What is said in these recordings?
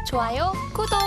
좋아요, 구독.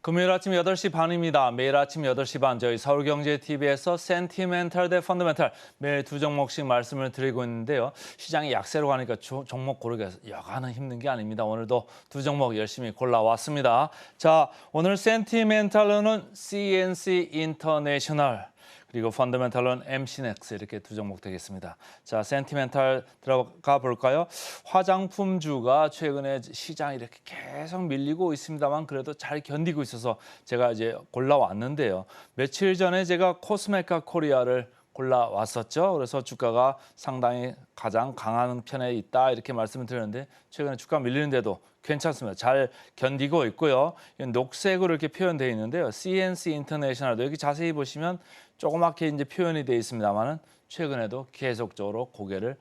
금요일 아침 8시 반입니다. 매일 아침 8시 반 저희 서울경제TV에서 센티멘탈 대 펀더멘탈 매일 두 종목씩 말씀을 드리고 있는데요. 시장이 약세로 가니까 종목 고르기가 여간은 힘든 게 아닙니다. 오늘도 두 종목 열심히 골라왔습니다. 자, 오늘 센티멘탈로는 CNC 인터내셔널 그리고 펀더멘탈로는 MC넥스 이렇게 두 종목 되겠습니다. 자, 센티멘탈 들어가 볼까요? 화장품주가 최근에 시장이 이렇게 계속 밀리고 있습니다만 그래도 잘 견디고 있어서 제가 이제 골라왔는데요. 며칠 전에 제가 코스메카 코리아를 골라왔었죠. 그래서 주가가 상당히 가장 강한 편에 있다 이렇게 말씀을 드렸는데 최근에 주가 밀리는데도 괜찮습니다. 잘 견디고 있고요. 녹색으로 이렇게 표현되어 있는데요. CNC 인터내셔널도 여기 자세히 보시면 조그맣게 이제 표현이 되어 있습니다만은 최근에도 계속적으로 고개를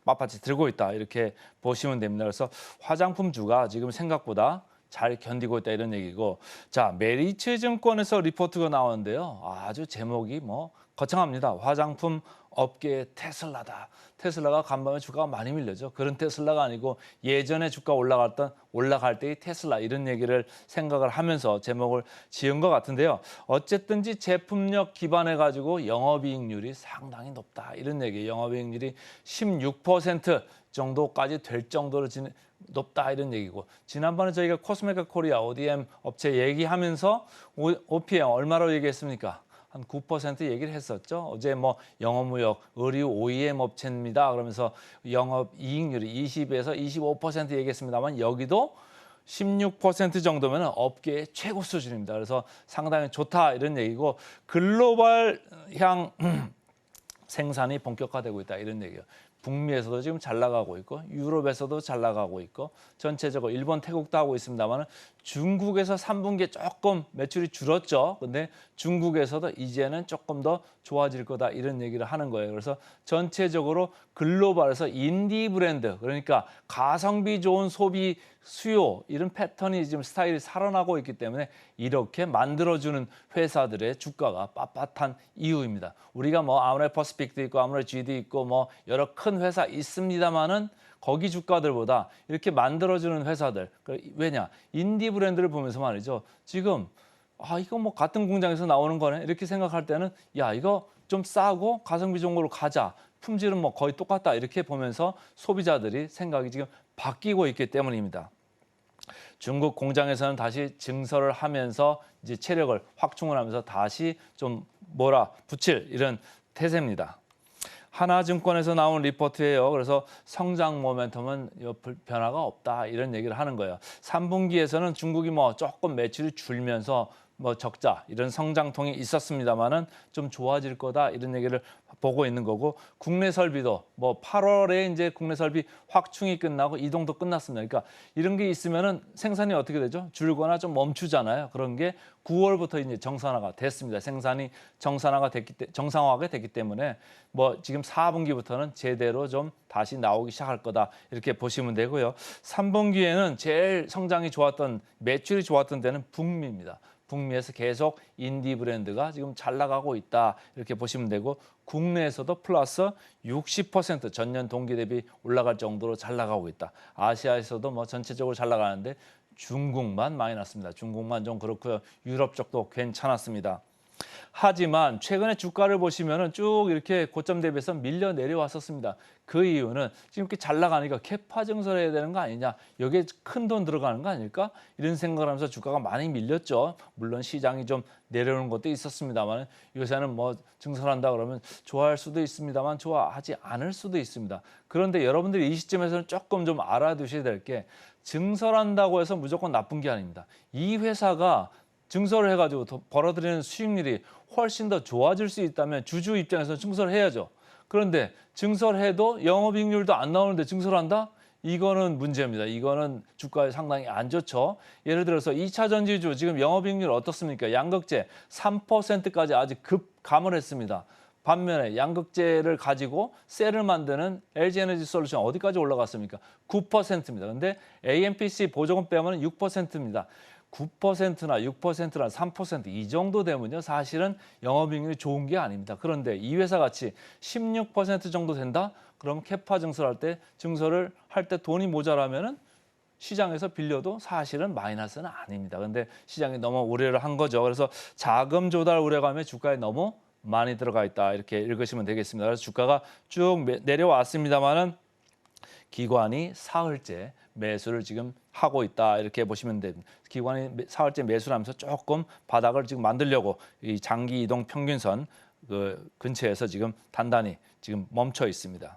빳빳이 들고 있다 이렇게 보시면 됩니다. 그래서 화장품주가 지금 생각보다 잘 견디고 있다 이런 얘기고, 자, 메리츠 증권에서 리포트가 나오는데요. 아주 제목이 뭐 거창합니다. 화장품 업계의 테슬라다. 테슬라가 간밤에 주가가 많이 밀렸죠. 그런 테슬라가 아니고 예전에 주가 올라갈 때의 테슬라 이런 얘기를 생각을 하면서 제목을 지은 것 같은데요. 어쨌든지 제품력 기반해 가지고 영업이익률이 상당히 높다 이런 얘기. 영업이익률이 16% 정도까지 될 정도로 높다 이런 얘기고, 지난번에 저희가 코스메카 코리아 ODM 업체 얘기하면서 OPM 얼마로 얘기했습니까? 한 9% 얘기를 했었죠. 어제 뭐 영어무역, 의류 OEM 업체입니다. 그러면서 영업이익률이 20에서 25% 얘기했습니다만 여기도 16% 정도면 업계의 최고 수준입니다. 그래서 상당히 좋다 이런 얘기고, 글로벌향 생산이 본격화되고 있다 이런 얘기예요. 북미에서도 지금 잘 나가고 있고 유럽에서도 잘 나가고 있고 전체적으로 일본, 태국도 하고 있습니다만 중국에서 3분기에 조금 매출이 줄었죠. 근데 중국에서도 이제는 조금 더 좋아질 거다 이런 얘기를 하는 거예요. 그래서 전체적으로 글로벌에서 인디 브랜드, 그러니까 가성비 좋은 소비 수요 이런 패턴이 지금 스타일이 살아나고 있기 때문에 이렇게 만들어주는 회사들의 주가가 빳빳한 이유입니다. 우리가 뭐 아모레퍼시픽도 있고 아모레G도 있고 뭐 여러 큰 회사 있습니다만은 거기 주가들보다 이렇게 만들어주는 회사들, 왜냐? 인디 브랜드를 보면서 말이죠. 지금 이거 뭐 같은 공장에서 나오는 거네 이렇게 생각할 때는 야, 이거 좀 싸고 가성비 좋은 걸로 가자. 품질은 뭐 거의 똑같다 이렇게 보면서 소비자들이 생각이 지금 바뀌고 있기 때문입니다. 중국 공장에서는 다시 증설을 하면서 이제 체력을 확충을 하면서 다시 좀 붙일 이런 태세입니다. 하나증권에서 나온 리포트예요. 그래서 성장 모멘텀은 변화가 없다 이런 얘기를 하는 거예요. 3분기에서는 중국이 뭐 조금 매출이 줄면서 뭐 적자 이런 성장통이 있었습니다만은 좀 좋아질 거다 이런 얘기를 보고 있는 거고, 국내 설비도 뭐 8월에 이제 국내 설비 확충이 끝나고 이동도 끝났습니다. 그러니까 이런 게 있으면은 생산이 어떻게 되죠? 줄거나 좀 멈추잖아요. 그런 게 9월부터 이제 정상화가 됐습니다. 생산이 정상화가 됐기 때문에 뭐 지금 4분기부터는 제대로 좀 다시 나오기 시작할 거다 이렇게 보시면 되고요. 3분기에는 제일 성장이 좋았던 매출이 좋았던 데는 북미입니다. 북미에서 계속 인디 브랜드가 지금 잘 나가고 있다 이렇게 보시면 되고, 국내에서도 플러스 60% 전년 동기 대비 올라갈 정도로 잘 나가고 있다. 아시아에서도 뭐 전체적으로 잘 나가는데 중국만 마이너스입니다. 중국만 좀 그렇고요. 유럽 쪽도 괜찮았습니다. 하지만 최근에 주가를 보시면은 쭉 이렇게 고점 대비해서 밀려 내려왔었습니다. 그 이유는 지금 이렇게 잘 나가니까 캐파 증설해야 되는 거 아니냐, 여기에 큰 돈 들어가는 거 아닐까 이런 생각을 하면서 주가가 많이 밀렸죠. 물론 시장이 좀 내려오는 것도 있었습니다만 요새는 뭐 증설한다 그러면 좋아할 수도 있습니다만 좋아하지 않을 수도 있습니다. 그런데 여러분들이 이 시점에서는 조금 좀 알아두셔야 될 게, 증설한다고 해서 무조건 나쁜 게 아닙니다. 이 회사가 증설을 해가지고 벌어들이는 수익률이 훨씬 더 좋아질 수 있다면 주주 입장에서 증설을 해야죠. 그런데 증설해도 영업이익률도 안 나오는데 증설한다? 이거는 문제입니다. 이거는 주가에 상당히 안 좋죠. 예를 들어서 2차 전지주 지금 영업이익률 어떻습니까? 양극재 3%까지 아직 급감을 했습니다. 반면에 양극재를 가지고 셀을 만드는 LG에너지솔루션 어디까지 올라갔습니까? 9%입니다. 근데 AMPC 보조금 빼면 6%입니다. 9%나 6%나 3% 정도 되면요. 사실은 영업이익률이 좋은 게 아닙니다. 그런데 이 회사 같이 16% 정도 된다? 그럼 캐파 증설을 할 때 돈이 모자라면은 시장에서 빌려도 사실은 마이너스는 아닙니다. 근데 시장이 너무 우려를 한 거죠. 그래서 자금 조달 우려감에 주가에 너무 많이 들어가 있다. 이렇게 읽으시면 되겠습니다. 그래서 주가가 쭉 내려왔습니다만은 기관이 사흘째 매수를 지금 하고 있다. 이렇게 보시면 됩니다. 기관이 사흘째 매수를 하면서 조금 바닥을 지금 만들려고 이 장기 이동 평균선 그 근처에서 지금 단단히 지금 멈춰 있습니다.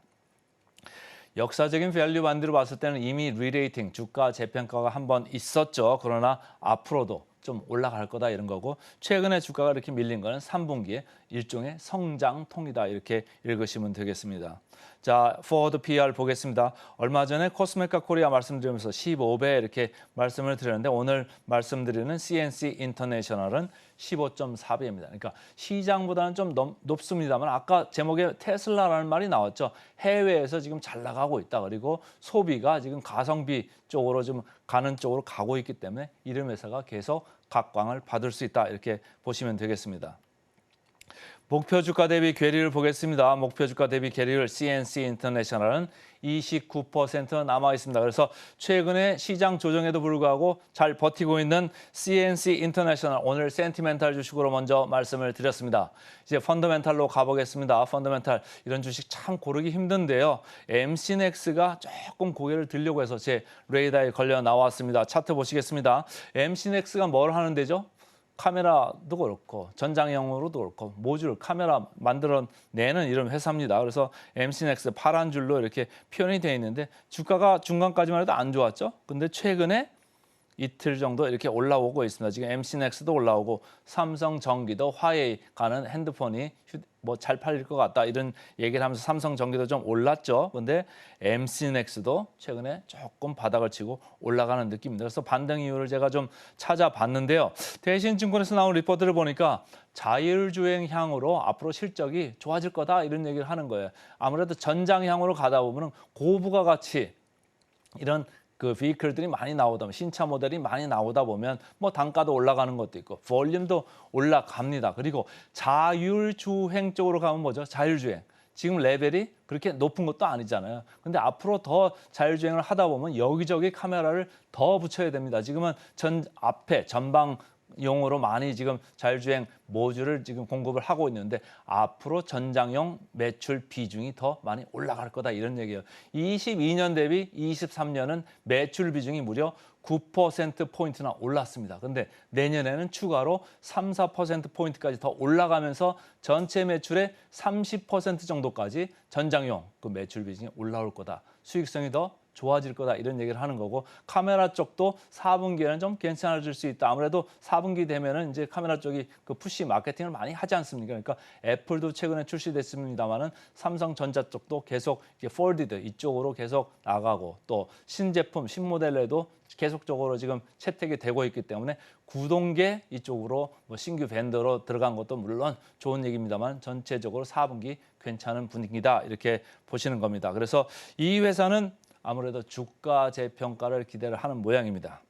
역사적인 밸류 반대로 봤을 때는 이미 리레이팅, 주가 재평가가 한번 있었죠. 그러나 앞으로도 좀 올라갈 거다 이런 거고 최근에 주가가 이렇게 밀린 거는 3분기에 일종의 성장통이다 이렇게 읽으시면 되겠습니다. 자, 포워드 PR 보겠습니다. 얼마 전에 코스메카 코리아 말씀드리면서 15배 이렇게 말씀을 드렸는데 오늘 말씀드리는 CNC 인터내셔널은 15.4배입니다. 그러니까 시장보다는 좀 높습니다만 아까 제목에 테슬라라는 말이 나왔죠. 해외에서 지금 잘 나가고 있다. 그리고 소비가 지금 가성비 쪽으로 좀 가는 쪽으로 가고 있기 때문에 이런 회사가 계속 각광을 받을 수 있다. 이렇게 보시면 되겠습니다. 목표 주가 대비 괴리를 보겠습니다. 목표 주가 대비 괴리를 CNC 인터내셔널은 29% 남아 있습니다. 그래서 최근에 시장 조정에도 불구하고 잘 버티고 있는 CNC 인터내셔널 오늘 센티멘탈 주식으로 먼저 말씀을 드렸습니다. 이제 펀더멘탈로 가보겠습니다. 펀더멘탈 이런 주식 참 고르기 힘든데요. MC넥스가 조금 고개를 들려고 해서 제 레이더에 걸려 나왔습니다. 차트 보시겠습니다. MC넥스가 뭘 하는 데죠? 카메라도 그렇고 전장형으로도 그렇고 모듈 카메라 만들어내는 이런 회사입니다. 그래서 MC넥스 파란 줄로 이렇게 표현이 되어 있는데 주가가 중간까지만 해도 안 좋았죠. 근데 최근에 이틀 정도 이렇게 올라오고 있습니다. 지금 MC넥스도 올라오고 삼성전기도 화웨이 가는 핸드폰이 뭐 잘 팔릴 것 같다 이런 얘기를 하면서 삼성전기도 좀 올랐죠. 근데 MC넥스도 최근에 조금 바닥을 치고 올라가는 느낌입니다. 그래서 반등 이유를 제가 좀 찾아봤는데요. 대신증권에서 나온 리포트를 보니까 자율주행향으로 앞으로 실적이 좋아질 거다 이런 얘기를 하는 거예요. 아무래도 전장향으로 가다 보면 고부가 가치 이런 그 비클들이 많이 나오다 보면 신차 모델이 많이 나오다 보면 뭐 단가도 올라가는 것도 있고 볼륨도 올라갑니다. 그리고 자율주행 쪽으로 가면 뭐죠? 자율주행. 지금 레벨이 그렇게 높은 것도 아니잖아요. 근데 앞으로 더 자율주행을 하다 보면 여기저기 카메라를 더 붙여야 됩니다. 지금은 앞에 전방용으로 많이 지금 자율주행 모듈을 지금 공급을 하고 있는데 앞으로 전장용 매출 비중이 더 많이 올라갈 거다 이런 얘기예요. 22년 대비 23년은 매출 비중이 무려 9%포인트나 올랐습니다. 근데 내년에는 추가로 3, 4%포인트까지 더 올라가면서 전체 매출의 30% 정도까지 전장용 그 매출 비중이 올라올 거다. 수익성이 더 좋아질 거다 이런 얘기를 하는 거고 카메라 쪽도 4분기에는 좀 괜찮아질 수 있다. 아무래도 4분기 되면은 이제 카메라 쪽이 그 푸시 마케팅을 많이 하지 않습니까? 그러니까 애플도 최근에 출시됐습니다만은 삼성전자 쪽도 계속 이게 폴디드 이쪽으로 계속 나가고 또 신제품 신모델에도 계속적으로 지금 채택이 되고 있기 때문에 구동계 이쪽으로 뭐 신규 벤더로 들어간 것도 물론 좋은 얘기입니다만 전체적으로 4분기 괜찮은 분위기다 이렇게 보시는 겁니다. 그래서 이 회사는 아무래도 주가 재평가를 기대를 하는 모양입니다.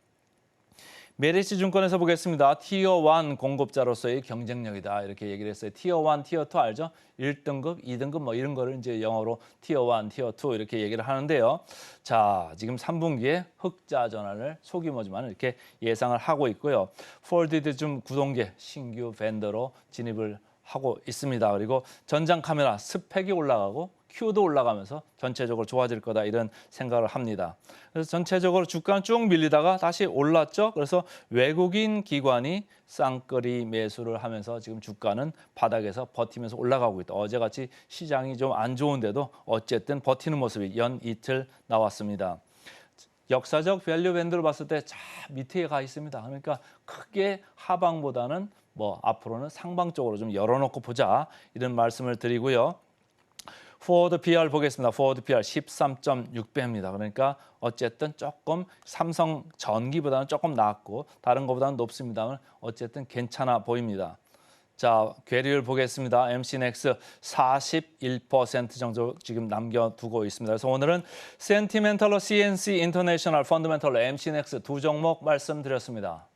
메리츠 증권에서 보겠습니다. 티어 1 공급자로서의 경쟁력이다 이렇게 얘기를 했어요. 티어 1, 티어 2 알죠? 1등급, 2등급 뭐 이런 거를 이제 영어로 티어 1, 티어 2 이렇게 얘기를 하는데요. 자, 지금 3분기에 흑자 전환을 소규모지만 이렇게 예상을 하고 있고요. 폴디드 좀 구동계 신규 벤더로 진입을 하고 있습니다. 그리고 전장 카메라 스펙이 올라가고 Q도 올라가면서 전체적으로 좋아질 거다 이런 생각을 합니다. 그래서 전체적으로 주가는 쭉 밀리다가 다시 올랐죠. 그래서 외국인 기관이 쌍끌이 매수를 하면서 지금 주가는 바닥에서 버티면서 올라가고 있다. 어제같이 시장이 좀 안 좋은데도 어쨌든 버티는 모습이 연 이틀 나왔습니다. 역사적 밸류 밴드로 봤을 때 자 밑에 가 있습니다. 그러니까 크게 하방보다는 뭐 앞으로는 상방 쪽으로 좀 열어놓고 보자 이런 말씀을 드리고요. 포워드 PR 보겠습니다. 포워드 PR 13.6배입니다. 그러니까 어쨌든 조금 삼성 전기보다는 조금 낮고 다른 것보다는 높습니다만 어쨌든 괜찮아 보입니다. 자, 괴리를 보겠습니다. MC넥스 41% 정도 지금 남겨두고 있습니다. 그래서 오늘은 센티멘털로 CNC 인터내셔널 펀더멘털로 MC넥스 두 종목 말씀드렸습니다.